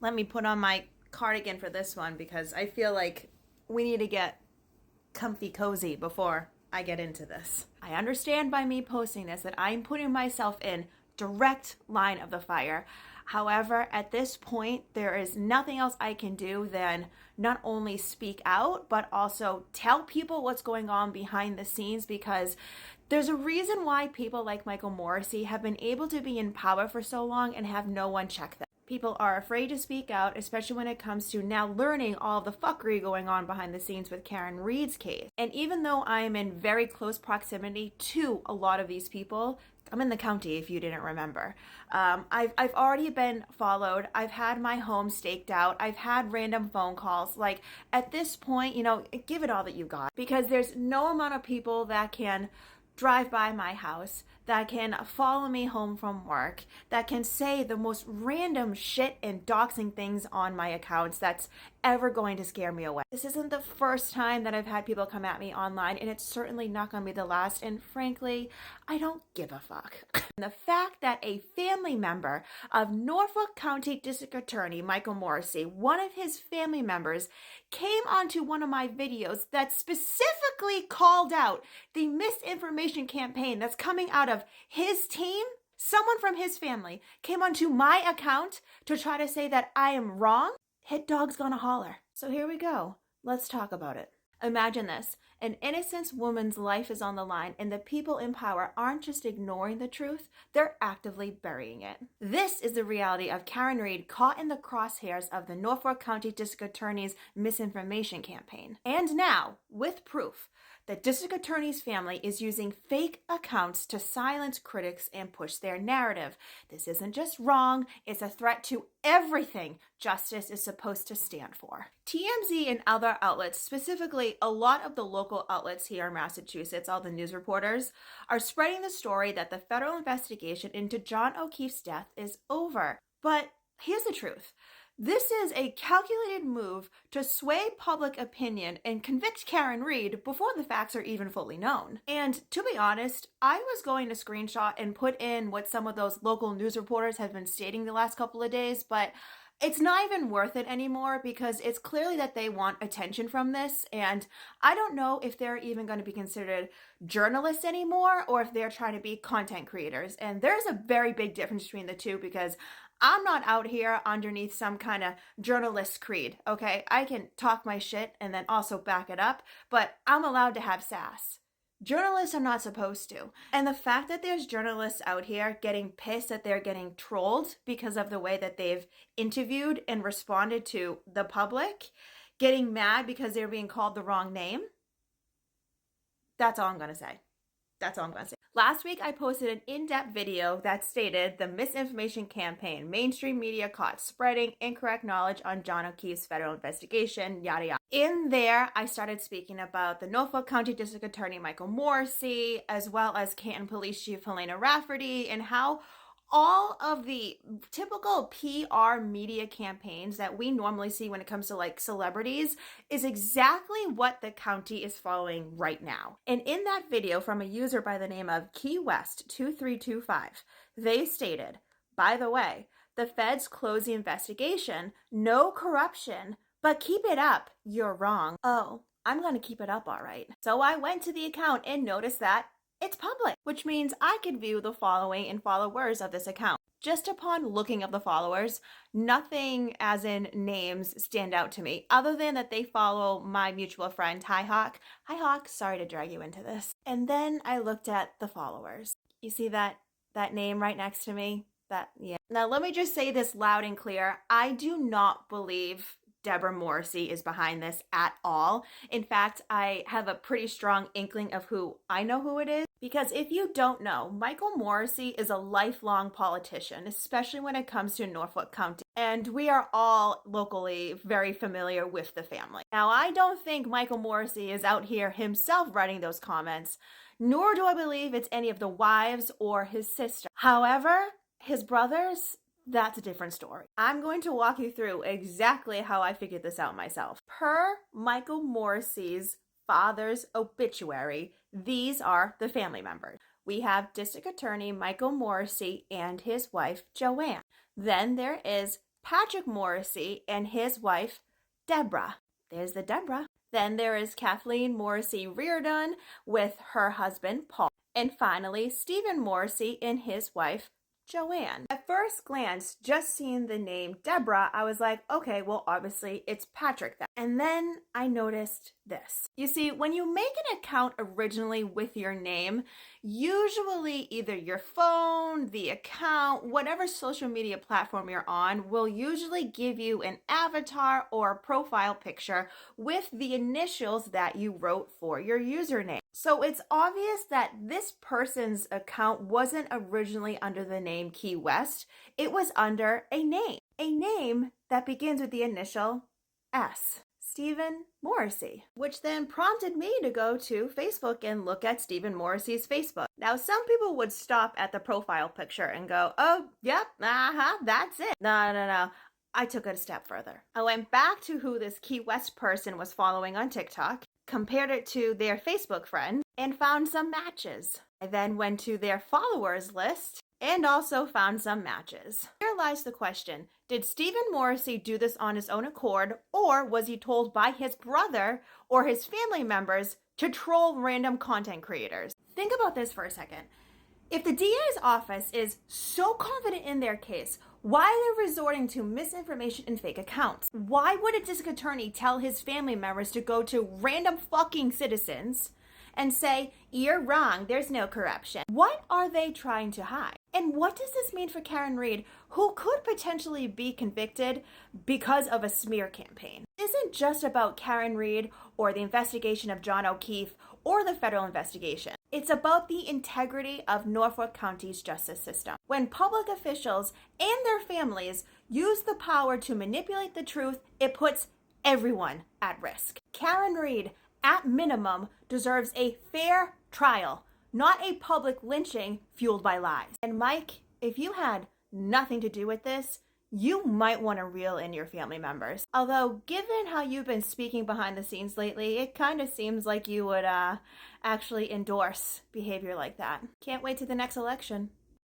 Let me put on my cardigan for this one because I feel like we need to get comfy cozy before I get into this. I understand by me posting this that I'm putting myself in direct line of the fire. However, at this point, there is nothing else I can do than not only speak out, but also tell people what's going on behind the scenes, because there's a reason why people like Michael Morrissey have been able to be in power for so long and have no one check them. People are afraid to speak out, especially when it comes to now learning all the fuckery going on behind the scenes with Karen Read's case. And even though I am in very close proximity to a lot of these people, I'm in the county if you didn't remember. I've already been followed. I've had my home staked out. I've had random phone calls. Like, at this point, give it all that you got, because there's no amount of people that can drive by my house, that can follow me home from work, that can say the most random shit and doxing things on my accounts that's ever going to scare me away. This isn't the first time that I've had people come at me online, and it's certainly not going to be the last, and frankly, I don't give a fuck. The fact that a family member of Norfolk County District Attorney Michael Morrissey, one of his family members, came onto one of my videos that specifically called out the misinformation campaign that's coming out of his team. Someone from his family came onto my account to try to say that I am wrong. Hit dog's gonna holler. So here we go. Let's talk about it. Imagine this. An innocent woman's life is on the line, and the people in power aren't just ignoring the truth, they're actively burying it. This is the reality of Karen Read caught in the crosshairs of the Norfolk County District Attorney's misinformation campaign. And now, with proof, the district attorney's family is using fake accounts to silence critics and push their narrative. This isn't just wrong, it's a threat to everything justice is supposed to stand for. TMZ and other outlets, specifically a lot of the local outlets here in Massachusetts, all the news reporters, are spreading the story that the federal investigation into John O'Keefe's death is over. But here's the truth. This is a calculated move to sway public opinion and convict Karen Read before the facts are even fully known. And to be honest, I was going to screenshot and put in what some of those local news reporters have been stating the last couple of days, but it's not even worth it anymore, because it's clearly that they want attention from this, and I don't know if they're even going to be considered journalists anymore or if they're trying to be content creators. And there's a very big difference between the two, because I'm not out here underneath some kind of journalist creed, okay? I can talk my shit and then also back it up, but I'm allowed to have sass. Journalists are not supposed to. And the fact that there's journalists out here getting pissed that they're getting trolled because of the way that they've interviewed and responded to the public, getting mad because they're being called the wrong name, that's all I'm going to say. That's all I'm going to say. Last week, I posted an in-depth video that stated the misinformation campaign, mainstream media caught spreading incorrect knowledge on John O'Keefe's federal investigation, yada yada. In there, I started speaking about the Norfolk County District Attorney Michael Morrissey, as well as Canton Police Chief Helena Rafferty, and how all of the typical PR media campaigns that we normally see when it comes to like celebrities is exactly what the county is following right now. And in that video from a user by the name of Key West 2325, they stated, by the way, the feds close the investigation, no corruption, but keep it up, you're wrong. Oh, I'm gonna keep it up all right. So I went to the account and noticed that it's public, which means I could view the following and followers of this account. Just upon looking of the followers, nothing as in names stand out to me, other than that they follow my mutual friend, Hi Hawk. Hi Hawk, sorry to drag you into this. And then I looked at the followers. You see that name right next to me? Yeah. Now let me just say this loud and clear. I do not believe Deborah Morrissey is behind this at all. In fact, I have a pretty strong inkling of who it is. Because if you don't know, Michael Morrissey is a lifelong politician, especially when it comes to Norfolk County. And we are all locally very familiar with the family. Now, I don't think Michael Morrissey is out here himself writing those comments, nor do I believe it's any of the wives or his sister. However, his brothers, that's a different story. I'm going to walk you through exactly how I figured this out myself. Per Michael Morrissey's father's obituary, these are the family members. We have District Attorney Michael Morrissey and his wife, Joanne. Then there is Patrick Morrissey and his wife, Deborah. There's the Deborah. Then there is Kathleen Morrissey Reardon with her husband, Paul. And finally, Stephen Morrissey and his wife, Joanne. At first glance, just seeing the name Deborah, I was like, okay, well, obviously it's Patrick then. And then I noticed this. You see, when you make an account originally with your name, usually either your phone, the account, whatever social media platform you're on will usually give you an avatar or a profile picture with the initials that you wrote for your username. So it's obvious that this person's account wasn't originally under the name Key West. It was under a name that begins with the initial S. Stephen Morrissey, which then prompted me to go to Facebook and look at Stephen Morrissey's Facebook. Now, some people would stop at the profile picture and go, oh, yep, that's it. No. I took it a step further. I went back to who this Key West person was following on TikTok, compared it to their Facebook friends, and found some matches. I then went to their followers list and also found some matches. Here lies the question. Did Stephen Morrissey do this on his own accord, or was he told by his brother or his family members to troll random content creators? Think about this for a second. If the DA's office is so confident in their case, why are they resorting to misinformation and fake accounts? Why would a district attorney tell his family members to go to random fucking citizens and say, you're wrong, there's no corruption? What are they trying to hide? And what does this mean for Karen Read, who could potentially be convicted because of a smear campaign? It isn't just about Karen Read or the investigation of John O'Keefe or the federal investigation. It's about the integrity of Norfolk County's justice system. When public officials and their families use the power to manipulate the truth, it puts everyone at risk. Karen Read, at minimum, deserves a fair trial, not a public lynching fueled by lies. And Mike, if you had nothing to do with this, you might want to reel in your family members. Although, given how you've been speaking behind the scenes lately, it kind of seems like you would actually endorse behavior like that. Can't wait to the next election.